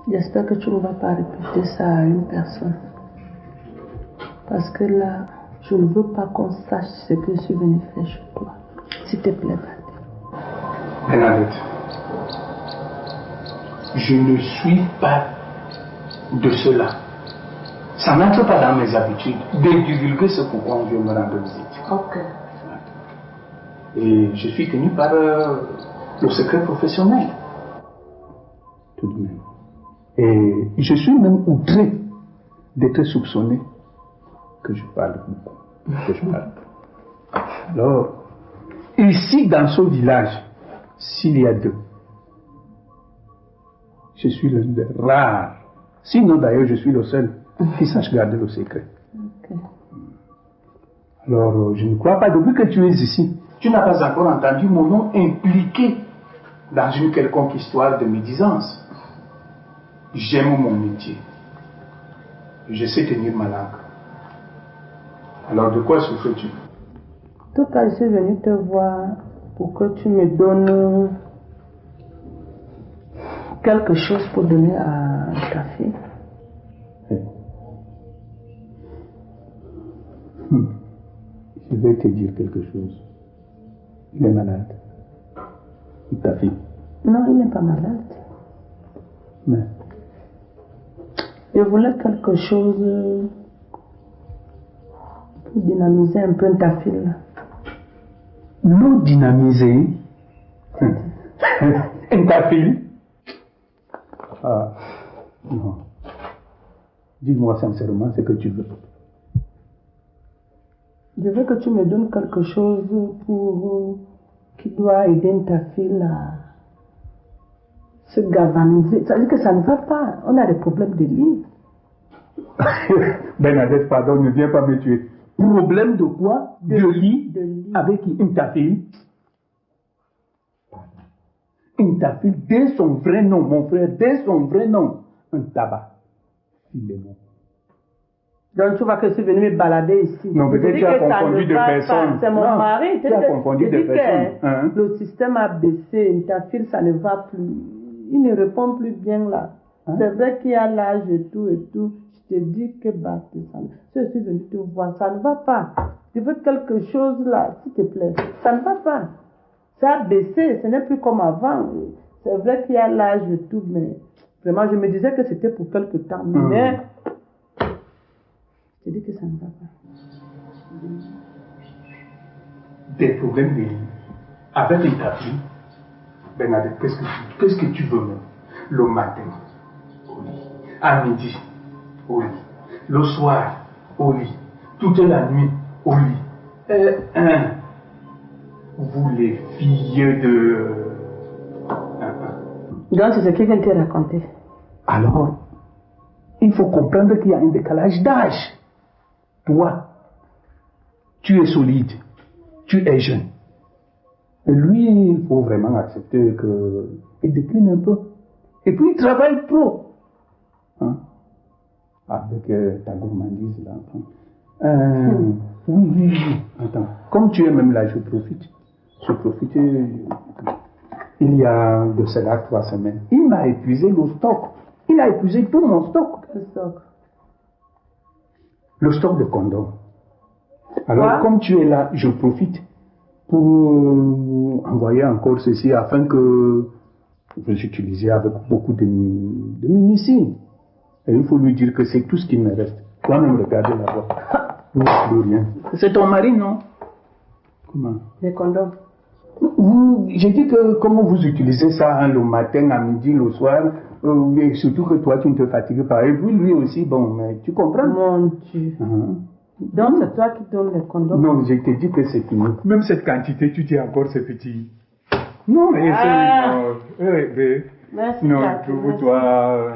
J'espère que tu ne vas pas répéter ça à une personne. Parce que là, je ne veux pas qu'on sache ce que je suis venue faire chez toi. S'il te plaît, Badi. Bernadette, je ne suis pas de cela. Ça n'entre pas dans mes habitudes de divulguer ce pourquoi on vient me rendre visite. Ok. Et je suis tenu par le secret professionnel. Tout de même. Et je suis même outré d'être soupçonné que je parle beaucoup. Alors, ici dans ce village, s'il y a deux, je suis l'un des rares. Sinon d'ailleurs, je suis le seul qui sache garder le secret. Okay. Alors, je ne crois pas, depuis que tu es ici, tu n'as pas encore entendu mon nom impliqué dans une quelconque histoire de médisance. J'aime mon métier. Je sais tenir ma langue. Alors, de quoi souffres-tu? Tout à l'heure, je suis venue te voir pour que tu me donnes quelque chose pour donner à ta fille. Je vais te dire quelque chose. Il est malade. Ta fille. Non, il n'est pas malade. Mais je voulais quelque chose pour dynamiser un peu ta fille. Là. Nous dynamiser ta fille? Ah, non. Dis-moi sincèrement ce que tu veux. Je veux que tu me donnes quelque chose pour qui doit aider ta fille à se galvaniser. Ça veut dire que ça ne va pas. On a des problèmes de lit. Bernadette, pardon, ne viens pas me tuer. Problème de quoi? De lit? Avec ta fille? Ta fille, dès son vrai nom, mon frère, dès son vrai nom, un tabac. Il est bon. Donc tu vois que je suis venu me balader ici. Non, peut-être tu as confondu de personnes. C'est mon mari. Tu as confondu de personnes. Hein? Le système a baissé. Ta fille, ça ne va plus. Il ne répond plus bien là. Hein? C'est vrai qu'il y a l'âge et tout et tout. Je te dis que je suis venu te voir. Ça ne va pas. Je veux quelque chose là, s'il te plaît. Ça ne va pas. Ça a baissé. Ce n'est plus comme avant. C'est vrai qu'il y a l'âge et tout, mais vraiment, je me disais que c'était pour quelque temps. Mais je dis que ça ne va pas. Des problèmes de lit. Avec une tapis, Bernadette, qu'est-ce que tu veux même? Le matin, au lit. À midi, au lit. Le soir, au lit. Toute la nuit, au lit. Vous les filles de... Donc c'est ce que vient te raconter. Alors, il faut comprendre qu'il y a un décalage d'âge. Toi, tu es solide, tu es jeune. Et lui, il faut vraiment accepter qu'il décline un peu. Et puis, il travaille trop. Hein? Avec ta gourmandise là. Oui. Attends, comme tu es même là, je profite. Il y a de cela 3 semaines. Il m'a épuisé le stock. Il a épuisé tout mon stock. Quel stock? Le stock de condoms. Alors, comme tu es là, je profite pour envoyer encore ceci afin que vous utilisiez avec beaucoup de munitions. Et il faut lui dire que c'est tout ce qu'il me reste. Toi-même, regardez là-bas. Plus rien. C'est ton mari, non? Comment? Les condoms. J'ai dit que comment vous utilisez ça hein, le matin, à midi, le soir, et surtout que toi, tu ne te fatigues pas. Et puis lui aussi, bon, mais tu comprends? Mon Dieu. Donc c'est toi qui donnes les condoms? Non, je t'ai dit que c'est fini. Même cette quantité, tu dis encore c'est petit. Non, mais c'est... Merci. Non, trouve-toi...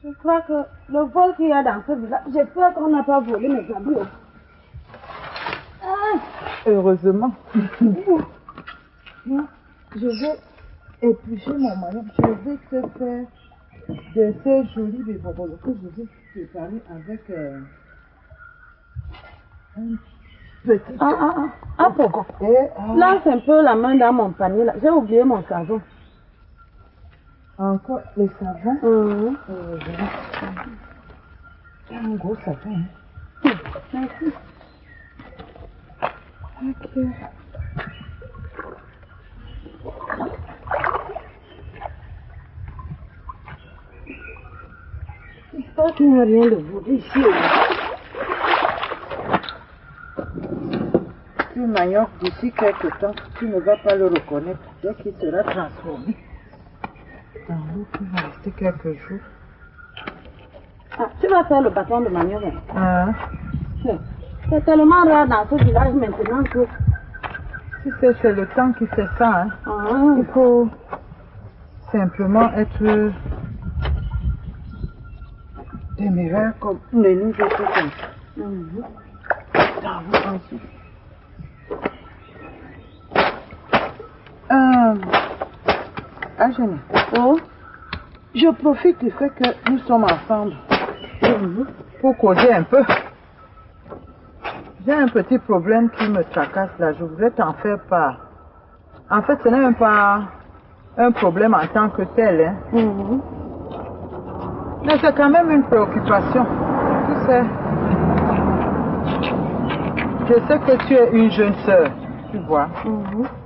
Je crois que le vol qu'il y a dans ce village, j'espère qu'on n'a pas volé mes habits. Heureusement. Je vais éplucher mon maillot. Je vais te faire de ces jolis bébés que je vais préparer avec un petit... Pourquoi? Lance un peu la main dans mon panier là. J'ai oublié mon savon. Encore les savons? C'est un gros savon. Merci. Ok. J'espère qu'il n'y a rien de vous ici. Tu manioc d'ici quelque temps, tu ne vas pas le reconnaître dès qu'il sera transformé. Dans l'eau, tu vas rester quelques jours. Tu vas faire le bâton de manioc. C'est tellement rare dans ce village maintenant que... Tu sais, c'est le temps qui fait ça. Hein. Il faut simplement être téméraire comme les autres comme ça. Agénie. Je profite du fait que nous sommes ensemble pour causer un peu. J'ai un petit problème qui me tracasse là, je voudrais t'en faire part. En fait, ce n'est même pas un problème en tant que tel, hein. Mais c'est quand même une préoccupation. Tu sais, je sais que tu es une jeune sœur, tu vois,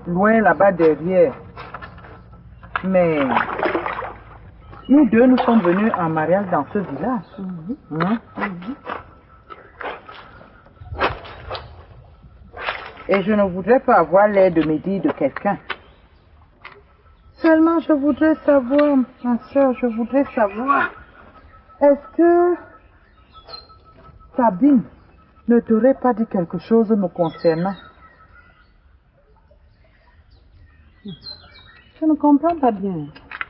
loin là-bas derrière. Mais nous deux, nous sommes venus en mariage dans ce village. Et je ne voudrais pas avoir l'air de médire de quelqu'un. Seulement, je voudrais savoir, ma soeur, je voudrais savoir, est-ce que Sabine ne t'aurait pas dit quelque chose me concernant? Je ne comprends pas bien.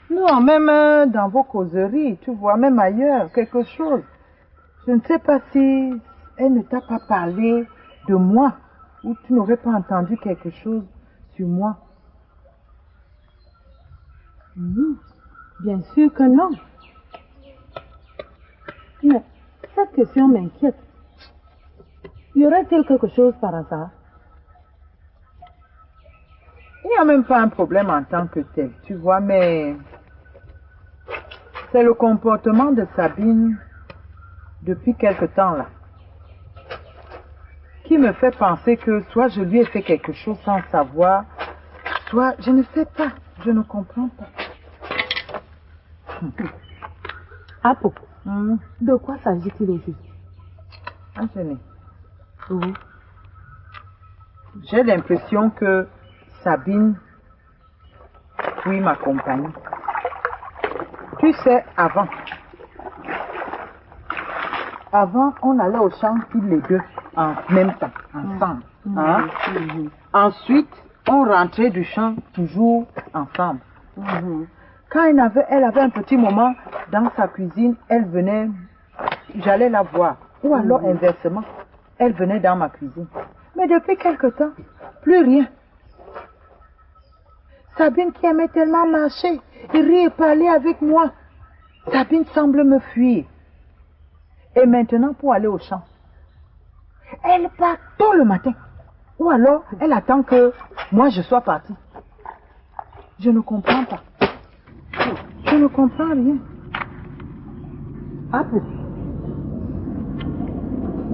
Non, même dans vos causeries, tu vois, même ailleurs, quelque chose. Je ne sais pas si elle ne t'a pas parlé de moi. Ou tu n'aurais pas entendu quelque chose sur moi? Bien sûr que non. Mais cette question m'inquiète. Y aurait-il quelque chose par hasard? Il n'y a même pas un problème en tant que tel, tu vois, mais c'est le comportement de Sabine depuis quelque temps là qui me fait penser que soit je lui ai fait quelque chose sans savoir, soit je ne sais pas, je ne comprends pas. Apo, de quoi s'agit-il au juste? Angélique, j'ai l'impression que Sabine fuit ma compagnie. Tu sais, avant, on allait au champ tous les deux, en même temps, ensemble. Ensuite, on rentrait du champ toujours ensemble. Quand elle avait un petit moment dans sa cuisine, elle venait, j'allais la voir. Ou alors inversement, elle venait dans ma cuisine. Mais depuis quelque temps, plus rien. Sabine qui aimait tellement marcher, rire et parler avec moi. Sabine semble me fuir. Et maintenant, pour aller au champ, elle part tôt le matin. Ou alors, elle attend que moi je sois partie. Je ne comprends pas. Je ne comprends rien.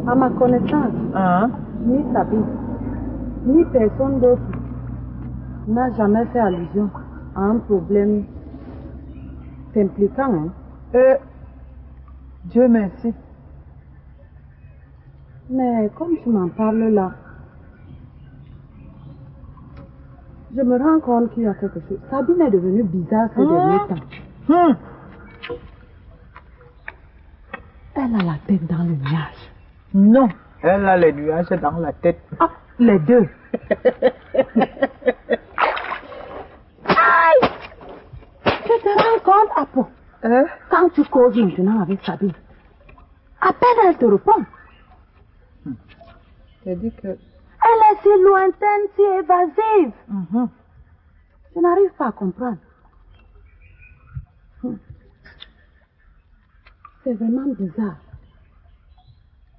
À ma connaissance, ni Sabine, ni personne d'autre n'a jamais fait allusion à un problème t'impliquant. Dieu merci. Mais comme tu m'en parles là, je me rends compte qu'il y a quelque chose. Sabine est devenue bizarre ces derniers temps. Elle a la tête dans le nuage. Non, elle a les nuages dans la tête. Les deux. Quand tu causes maintenant avec Sabine, à peine elle te répond. J'ai dit que... Elle est si lointaine, si évasive. Je n'arrive pas à comprendre. C'est vraiment bizarre.